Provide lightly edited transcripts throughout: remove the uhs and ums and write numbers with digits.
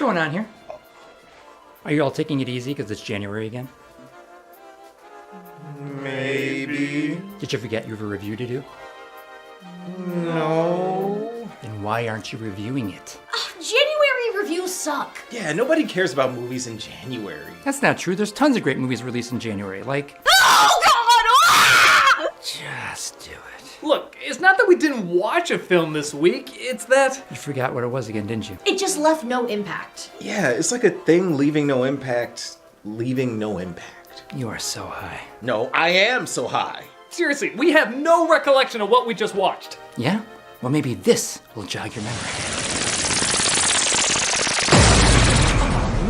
going on here? Are you all taking it easy because it's January again? Maybe. Did you forget you have a review to do? No. Then why aren't you reviewing it? January reviews suck. Yeah, nobody cares about movies in January. That's not true. There's tons of great movies released in January, like... Oh, God! Ah! Just do it. Look, it's not that we didn't watch a film this week, it's that... You forgot what it was again, didn't you? It just left no impact. Yeah, it's like a thing leaving no impact. You are so high. No, I am so high. Seriously, we have no recollection of what we just watched. Yeah? Well, maybe this will jog your memory.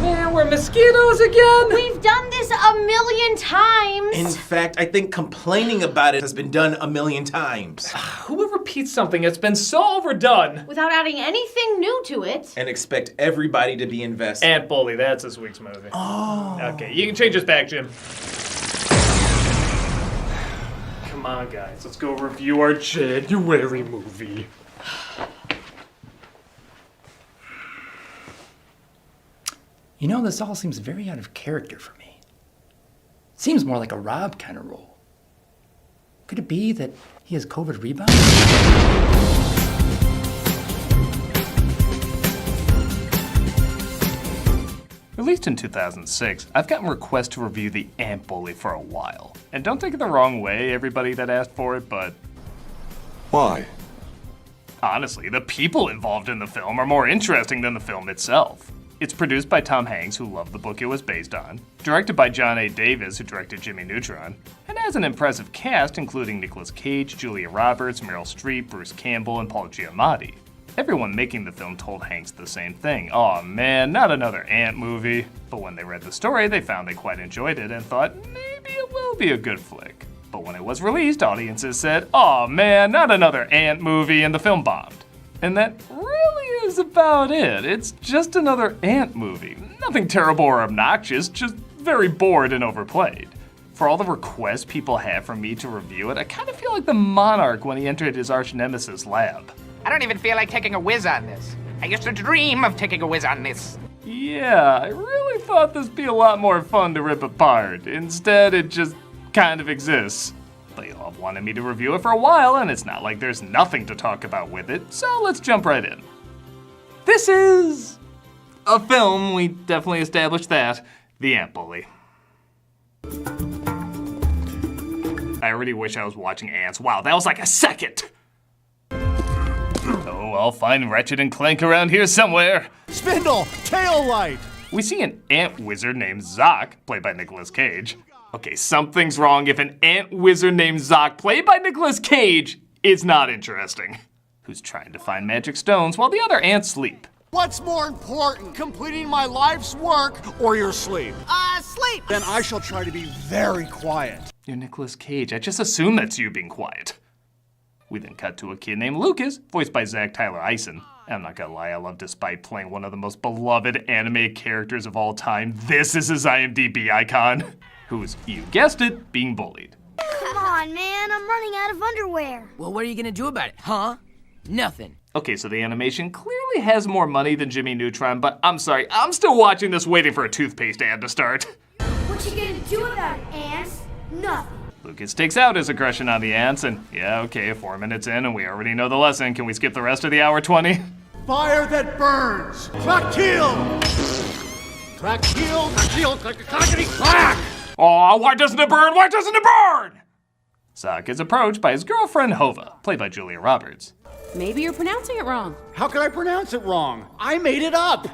Man, we're mosquitoes again? We've done this a million times. In fact, I think complaining about it has been done a million times. Who repeats something that's been so overdone? Without adding anything new to it. And expect everybody to be invested. Ant Bully, that's this week's movie. Oh. Okay, you can change this back, Jim. Come on, guys, let's go review our January movie. You know, this all seems very out of character for me. Seems more like a Rob kind of role. Could it be that he has COVID rebound? Released in 2006, I've gotten requests to review the Ant Bully for a while. And don't take it the wrong way, everybody that asked for it, but... Why? Honestly, the people involved in the film are more interesting than the film itself. It's produced by Tom Hanks, who loved the book it was based on, directed by John A. Davis, who directed Jimmy Neutron, and has an impressive cast including Nicolas Cage, Julia Roberts, Meryl Streep, Bruce Campbell, and Paul Giamatti. Everyone making the film told Hanks the same thing. Aw man, not another Ant movie. But when they read the story, they found they quite enjoyed it and thought, maybe it will be a good flick. But when it was released, audiences said, aw man, not another Ant movie, and the film bombed. And that really is about it. It's just another Ant movie. Nothing terrible or obnoxious, just very bored and overplayed. For all the requests people have for me to review it, I kind of feel like the monarch when he entered his arch nemesis lab. I don't even feel like taking a whiz on this. I used to dream of taking a whiz on this. Yeah, I really thought this'd be a lot more fun to rip apart. Instead, it just kind of exists. But y'all have wanted me to review it for a while, and it's not like there's nothing to talk about with it, so let's jump right in. This is a film, we definitely established that, The Ant Bully. I already wish I was watching ants. Wow, that was like a second! Oh, I'll find Wretched and Clank around here somewhere. Spindle! Tail light! We see an ant wizard named Zoc, played by Nicolas Cage. Okay, something's wrong if an ant wizard named Zoc, played by Nicolas Cage, is not interesting. Who's trying to find magic stones while the other ants sleep. What's more important, completing my life's work or your sleep? Sleep! Then I shall try to be very quiet. You're Nicolas Cage, I just assume that's you being quiet. We then cut to a kid named Lucas, voiced by Zach Tyler Eisen. I'm not gonna lie, I love despite playing one of the most beloved anime characters of all time, this is his IMDb icon. Who's, you guessed it, being bullied. Come on, man, I'm running out of underwear. Well, what are you gonna do about it, huh? Nothing. Okay, so the animation clearly has more money than Jimmy Neutron, but I'm sorry, I'm still watching this waiting for a toothpaste ad to start. What you gonna do about it, ants? Nothing. Lucas takes out his aggression on the ants, and yeah, okay, 4 minutes in, and we already know the lesson. Can we skip the rest of the hour 20? Fire that burns! Clack-keel! Clack-keel, clack-keel, clack-clackety, clack! Aw, why doesn't it burn? Why doesn't it burn? Zoc is approached by his girlfriend Hova, played by Julia Roberts. Maybe you're pronouncing it wrong. How can I pronounce it wrong? I made it up!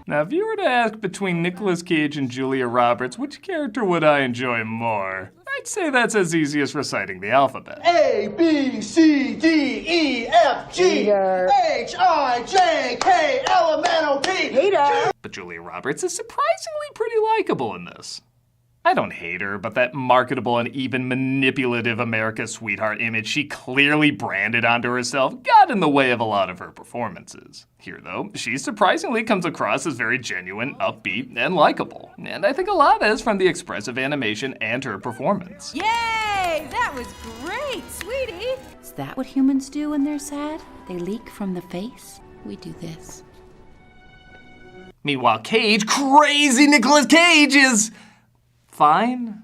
Now, if you were to ask between Nicolas Cage and Julia Roberts, which character would I enjoy more? I'd say that's as easy as reciting the alphabet. A, B, C, D, E, F, G, H, I, J, K, L, M, N, O, P. Hater! But Julia Roberts is surprisingly pretty likable in this. I don't hate her, but that marketable and even manipulative America's sweetheart image she clearly branded onto herself got in the way of a lot of her performances. Here, though, she surprisingly comes across as very genuine, upbeat, and likable. And I think a lot is from the expressive animation and her performance. Yay! That was great, sweetie! Is that what humans do when they're sad? They leak from the face? We do this. Meanwhile, Cage, crazy Nicolas Cage, is fine.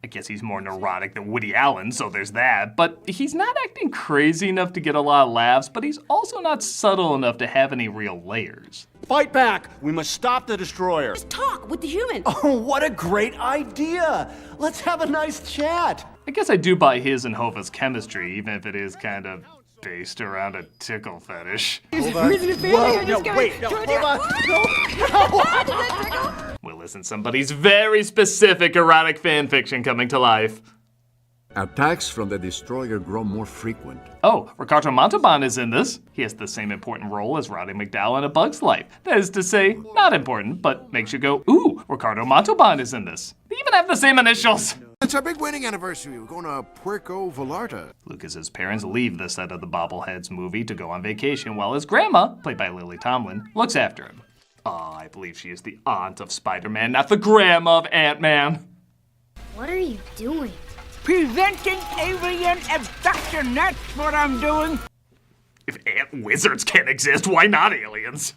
I guess he's more neurotic than Woody Allen, so there's that. But he's not acting crazy enough to get a lot of laughs, but he's also not subtle enough to have any real layers. Fight back! We must stop the destroyer. Just talk with the human. Oh, what a great idea! Let's have a nice chat. I guess I do buy his and Hova's chemistry, even if it is kind of based around a tickle fetish. Whoa, no, wait, no, hold on, no. Well, isn't somebody's very specific erotic fan fiction coming to life? Attacks from the destroyer grow more frequent. Oh, Ricardo Montalban is in this. He has the same important role as Roddy McDowall in A Bug's Life. That is to say, not important, but makes you go, ooh, Ricardo Montalban is in this. They even have the same initials. It's our big wedding anniversary. We're going to Puerto Vallarta. Lucas's parents leave the set of the Bobbleheads movie to go on vacation while his grandma, played by Lily Tomlin, looks after him. Ah, I believe she is the aunt of Spider-Man, not the grandma of Ant-Man. What are you doing? Preventing alien abduction, that's what I'm doing. If ant wizards can't exist, why not aliens?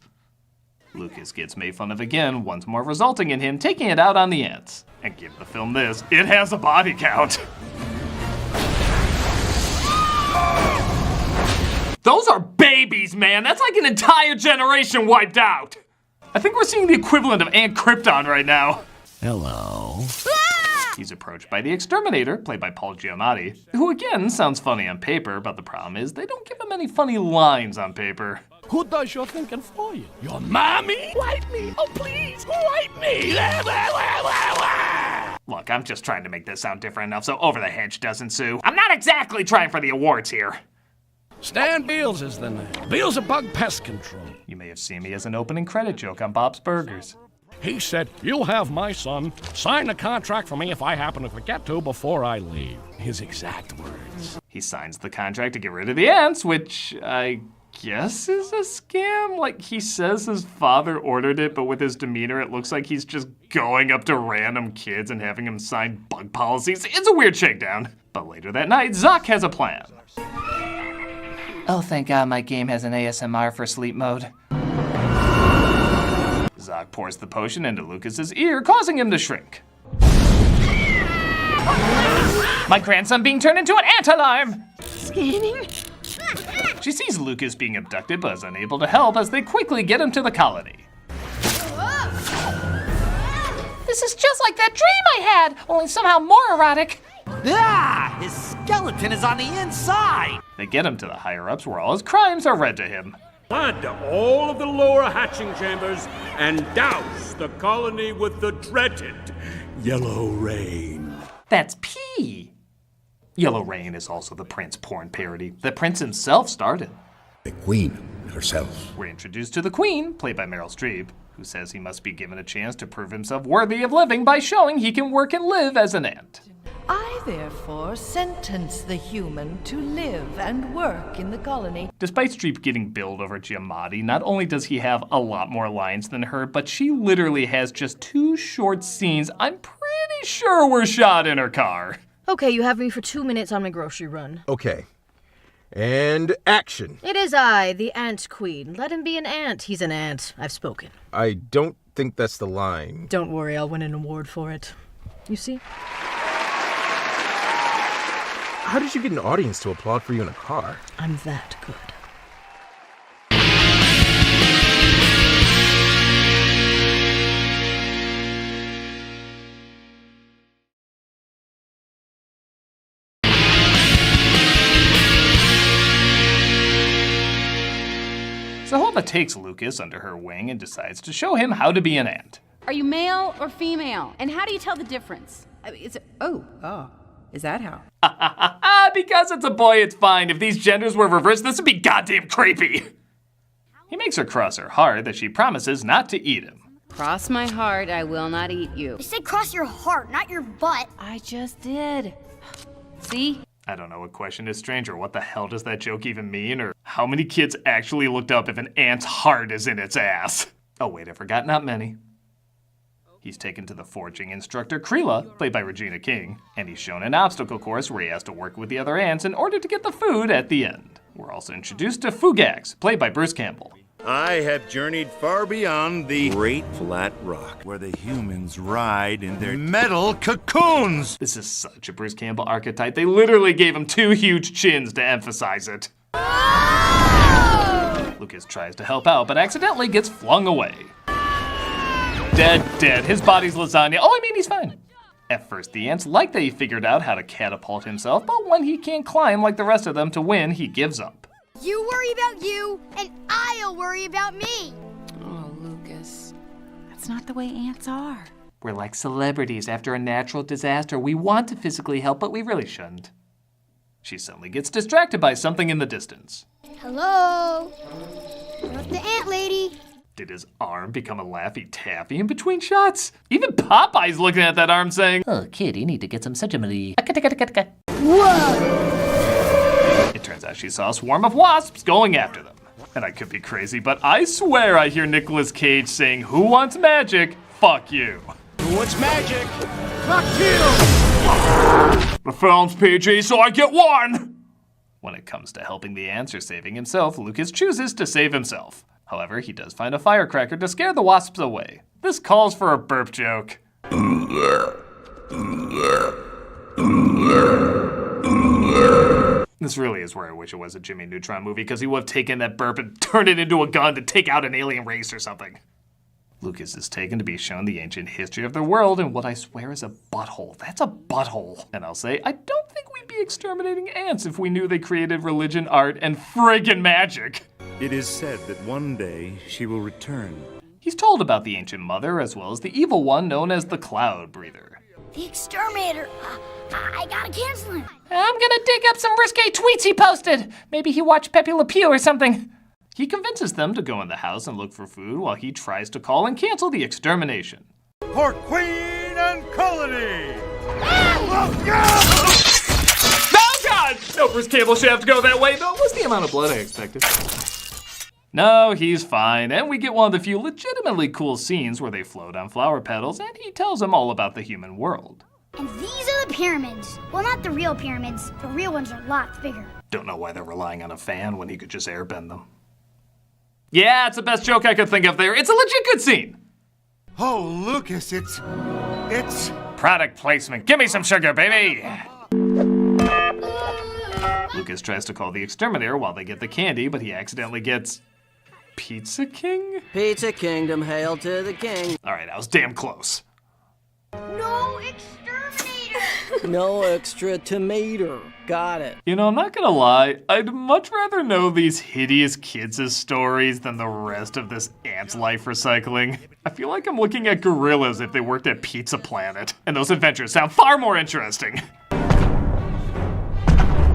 Lucas gets made fun of again, once more resulting in him taking it out on the ants. And give the film this, it has a body count. Those are babies, man! That's like an entire generation wiped out! I think we're seeing the equivalent of Ant Krypton right now. Hello. He's approached by the Exterminator, played by Paul Giamatti, who again sounds funny on paper, but the problem is they don't give him any funny lines on paper. Who does your thinking for you? Your mommy? Wipe me! Oh, please, wipe me! Look, I'm just trying to make this sound different enough so Over the Hedge doesn't sue. I'm not exactly trying for the awards here. Stan Beals is the name. Beals of Bug Pest Control. You may have seen me as an opening credit joke on Bob's Burgers. He said, "You'll have my son sign the contract for me if I happen to forget to before I leave." His exact words. He signs the contract to get rid of the ants, which I guess is a scam. Like, he says his father ordered it, but with his demeanor, it looks like he's just going up to random kids and having them sign bug policies. It's a weird shakedown. But later that night, Zoc has a plan. Oh, thank God my game has an ASMR for sleep mode. Zoc pours the potion into Lucas's ear, causing him to shrink. My grandson being turned into an ant alarm! Scanning? She sees Lucas being abducted, but is unable to help as they quickly get him to the colony. This is just like that dream I had, only somehow more erotic. Ah, his skeleton is on the inside. They get him to the higher-ups where all his crimes are read to him. Flood all of the lower hatching chambers and douse the colony with the dreaded Yellow Rain. That's pee. Yellow Rain is also the Prince porn parody that Prince himself started. The Queen herself. We're introduced to the Queen, played by Meryl Streep, who says he must be given a chance to prove himself worthy of living by showing he can work and live as an ant. I therefore sentence the human to live and work in the colony. Despite Streep getting billed over Giamatti, not only does he have a lot more lines than her, but she literally has just 2 short scenes I'm pretty sure were shot in her car. Okay, you have me for 2 minutes on my grocery run. Okay. And action. It is I, the Ant Queen. Let him be an ant. He's an ant. I've spoken. I don't think that's the line. Don't worry, I'll win an award for it. You see? How did you get an audience to applaud for you in a car? I'm that good. So Hova takes Lucas under her wing and decides to show him how to be an ant. Are you male or female? And how do you tell the difference? Is that how? Because it's a boy, it's fine. If these genders were reversed, this would be goddamn creepy. He makes her cross her heart that she promises not to eat him. Cross my heart, I will not eat you. I said cross your heart, not your butt. I just did. See? I don't know what question is stranger. What the hell does that joke even mean? Or how many kids actually looked up if an ant's heart is in its ass? Oh wait, I forgot, not many. He's taken to the foraging instructor Creela, played by Regina King, and he's shown an obstacle course where he has to work with the other ants in order to get the food at the end. We're also introduced to Fugax, played by Bruce Campbell. I have journeyed far beyond the Great Flat Rock, where the humans ride in their metal cocoons. This is such a Bruce Campbell archetype. They literally gave him 2 huge chins to emphasize it. Lucas tries to help out, but accidentally gets flung away. Dead. His body's lasagna. Oh, I mean, he's fine. At first, the ants like that he figured out how to catapult himself, but when he can't climb like the rest of them to win, he gives up. You worry about you, and I'll worry about me. Oh, Lucas. That's not the way ants are. We're like celebrities after a natural disaster. We want to physically help, but we really shouldn't. She suddenly gets distracted by something in the distance. Hello? What's the ant lady? Did his arm become a Laffy Taffy in between shots? Even Popeye's looking at that arm saying, "Oh, kid, you need to get some Echémosle." Whoa! It turns out she saw a swarm of wasps going after them. And I could be crazy, but I swear I hear Nicolas Cage saying, "Who wants magic? Fuck you." Who wants magic? Cocktail! The film's PG, so I get 1! When it comes to helping the ants or saving himself, Lucas chooses to save himself. However, he does find a firecracker to scare the wasps away. This calls for a burp joke. This really is where I wish it was a Jimmy Neutron movie, because he would have taken that burp and turned it into a gun to take out an alien race or something. Lucas is taken to be shown the ancient history of the world in what I swear is a butthole. That's a butthole. And I'll say, I don't think we'd be exterminating ants if we knew they created religion, art, and friggin' magic. It is said that one day she will return. He's told about the ancient mother as well as the evil one known as the Cloud Breather. The exterminator. I gotta cancel him. I'm gonna dig up some risque tweets he posted. Maybe he watched Pepe Le Pew or something. He convinces them to go in the house and look for food while he tries to call and cancel the extermination. For Queen and Colony! Oh God! No, Bruce Campbell should have to go that way, though. What's the amount of blood I expected? No, he's fine, and we get one of the few legitimately cool scenes where they float on flower petals, and he tells them all about the human world. And these are the pyramids. Well, not the real pyramids. The real ones are lots bigger. Don't know why they're relying on a fan when he could just airbend them. Yeah, it's the best joke I could think of there. It's a legit good scene. Oh, Lucas, it's... Product placement. Give me some sugar, baby. Lucas tries to call the exterminator while they get the candy, but he accidentally gets... Pizza King? Pizza Kingdom, hail to the king. All right, I was damn close. No exterminator! No extra tomato. Got it. You know, I'm not gonna lie, I'd much rather know these hideous kids' stories than the rest of this ants life recycling. I feel like I'm looking at gorillas if they worked at Pizza Planet, and those adventures sound far more interesting.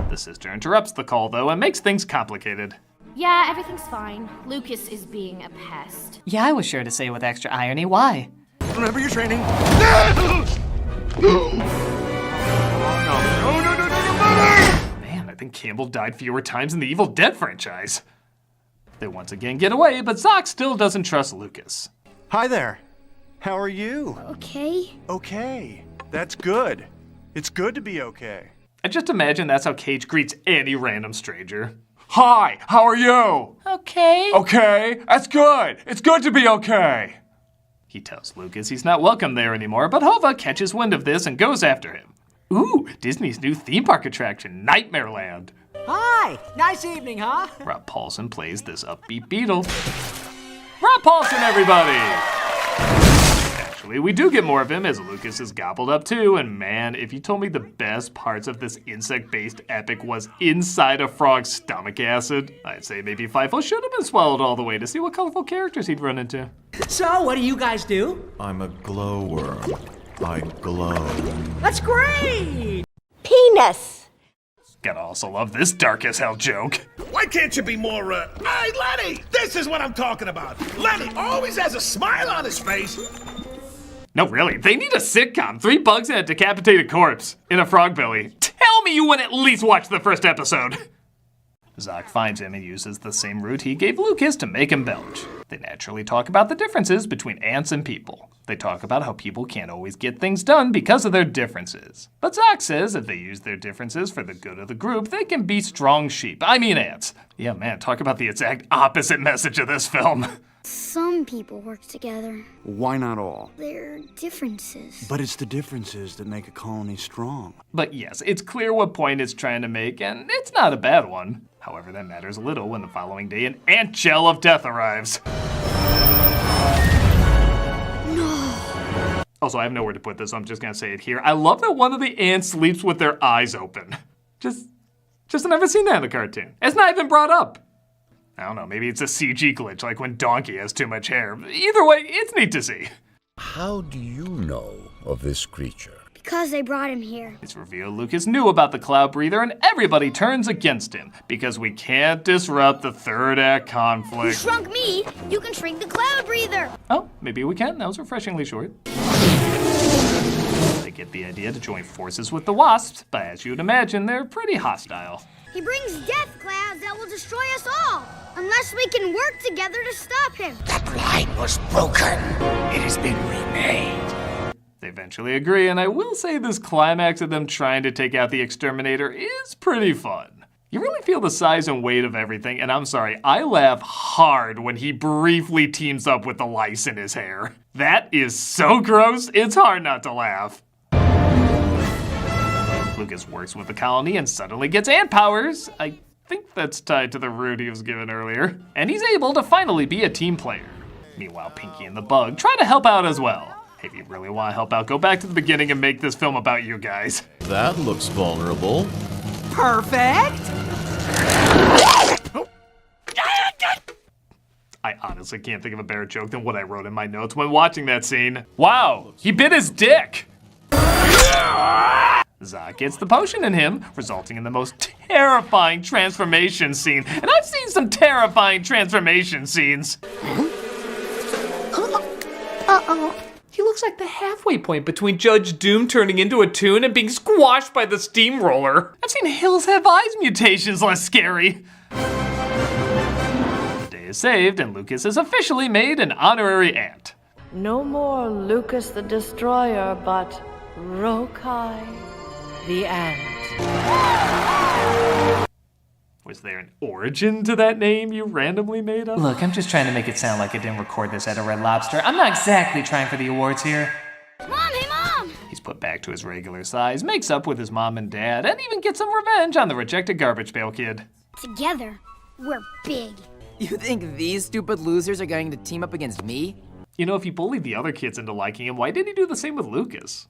The sister interrupts the call, though, and makes things complicated. Yeah, everything's fine. Lucas is being a pest. Yeah, I was sure to say with extra irony. Why? Remember your training. Man, I think Campbell died fewer times in the Evil Dead franchise. They once again get away, but Zoc still doesn't trust Lucas. Hi there. How are you? Okay. Okay. That's good. It's good to be okay. I just imagine that's how Cage greets any random stranger. Hi, how are you? Okay. Okay, that's good. It's good to be okay. He tells Lucas he's not welcome there anymore, but Hova catches wind of this and goes after him. Ooh, Disney's new theme park attraction, Nightmare Land. Hi, nice evening, huh? Rob Paulsen plays this upbeat beetle. Rob Paulsen, everybody! Actually, we do get more of him as Lucas is gobbled up too, and man, if you told me the best parts of this insect-based epic was inside a frog's stomach acid, I'd say maybe Feifel should have been swallowed all the way to see what colorful characters he'd run into. So, what do you guys do? I'm a glowworm. I glow. That's great! Penis! Gotta also love this dark as hell joke. Why can't you be more, Hey, Lenny! This is what I'm talking about! Lenny always has a smile on his face! No, really, they need a sitcom. 3 bugs and a decapitated corpse in a frog belly. Tell me you wouldn't at least watch the first episode. Zoc finds him and uses the same route he gave Lucas to make him belch. They naturally talk about the differences between ants and people. They talk about how people can't always get things done because of their differences. But Zoc says if they use their differences for the good of the group, they can be strong sheep. I mean ants. Yeah, man, talk about the exact opposite message of this film. Some people work together. Why not all? They're differences. But it's the differences that make a colony strong. But yes, it's clear what point it's trying to make, and it's not a bad one. However, that matters little when the following day an ant shell of death arrives. No. Also, I have nowhere to put this, so I'm just gonna say it here. I love that one of the ants sleeps with their eyes open. Just I've never seen that in a cartoon. It's not even brought up. I don't know, maybe it's a CG glitch, like when Donkey has too much hair. Either way, it's neat to see. How do you know of this creature? Because they brought him here. It's revealed Lucas knew about the cloud breather and everybody turns against him because we can't disrupt the third act conflict. You shrunk me, you can shrink the cloud breather. Oh, maybe we can. That was refreshingly short. They get the idea to join forces with the wasps, but as you'd imagine, they're pretty hostile. He brings death clouds that will destroy us all, unless we can work together to stop him. That line was broken. It has been remade. They eventually agree, and I will say this climax of them trying to take out the exterminator is pretty fun. You really feel the size and weight of everything, and I'm sorry, I laugh hard when he briefly teams up with the lice in his hair. That is so gross, it's hard not to laugh. Lucas works with the colony and suddenly gets ant powers. I think that's tied to the root he was given earlier. And he's able to finally be a team player. Meanwhile, Pinky and the Bug try to help out as well. Hey, if you really want to help out, go back to the beginning and make this film about you guys. That looks vulnerable. Perfect! I honestly can't think of a better joke than what I wrote in my notes when watching that scene. Wow, he bit his dick! Zoc gets the potion in him, resulting in the most terrifying transformation scene. And I've seen some terrifying transformation scenes. Uh-oh. He looks like the halfway point between Judge Doom turning into a toon and being squashed by the steamroller. I've seen Hills Have Eyes mutations less scary. The day is saved, and Lucas is officially made an honorary ant. No more Lucas the Destroyer, but Rokai the Ant. Was there an origin to that name you randomly made up? Look, I'm just trying to make it sound like I didn't record this at a Red Lobster. I'm not exactly trying for the awards here. Mom, hey Mom! He's put back to his regular size, makes up with his mom and dad, and even gets some revenge on the rejected garbage pail kid. Together, we're big. You think these stupid losers are going to team up against me? You know, if he bullied the other kids into liking him, why didn't he do the same with Lucas?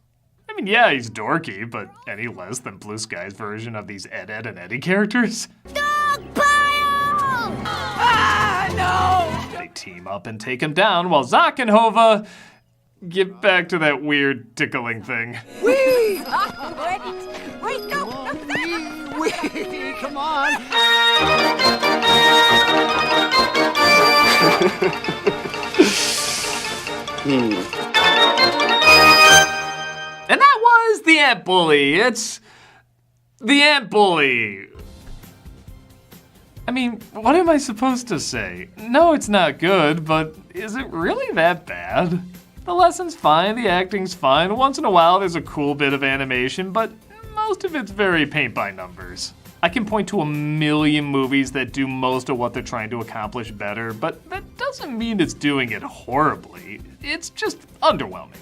I mean, yeah, he's dorky, but any less than Blue Sky's version of these Ed, Ed, and Eddie characters? Dog pile! Ah, no! They team up and take him down, while Zoc and Hova get back to that weird tickling thing. Wee! Wait, no! Wee! Come on! And that was the Ant Bully. It's the Ant Bully. I mean, what am I supposed to say? No, it's not good, but is it really that bad? The lesson's fine, the acting's fine. Once in a while there's a cool bit of animation, but most of it's very paint by numbers. I can point to a million movies that do most of what they're trying to accomplish better, but that doesn't mean it's doing it horribly. It's just underwhelming.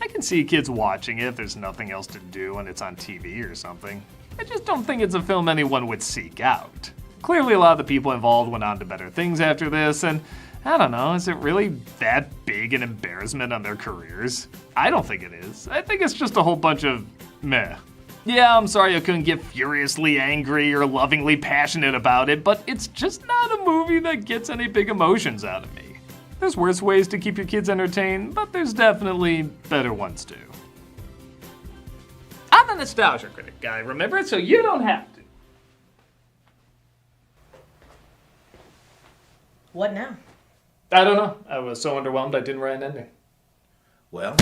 I can see kids watching it if there's nothing else to do and it's on TV or something. I just don't think it's a film anyone would seek out. Clearly a lot of the people involved went on to better things after this, and I don't know, is it really that big an embarrassment on their careers? I don't think it is. I think it's just a whole bunch of meh. Yeah, I'm sorry I couldn't get furiously angry or lovingly passionate about it, but it's just not a movie that gets any big emotions out of me. There's worse ways to keep your kids entertained, but there's definitely better ones too. I'm the nostalgia critic guy, remember it? So you don't have to. What now? I don't know. I was so underwhelmed I didn't write an ending. Well.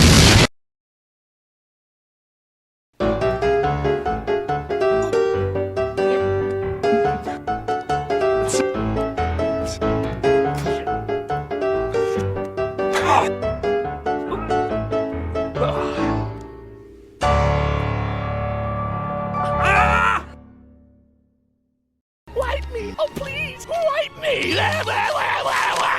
Wah, wah, wah, wah.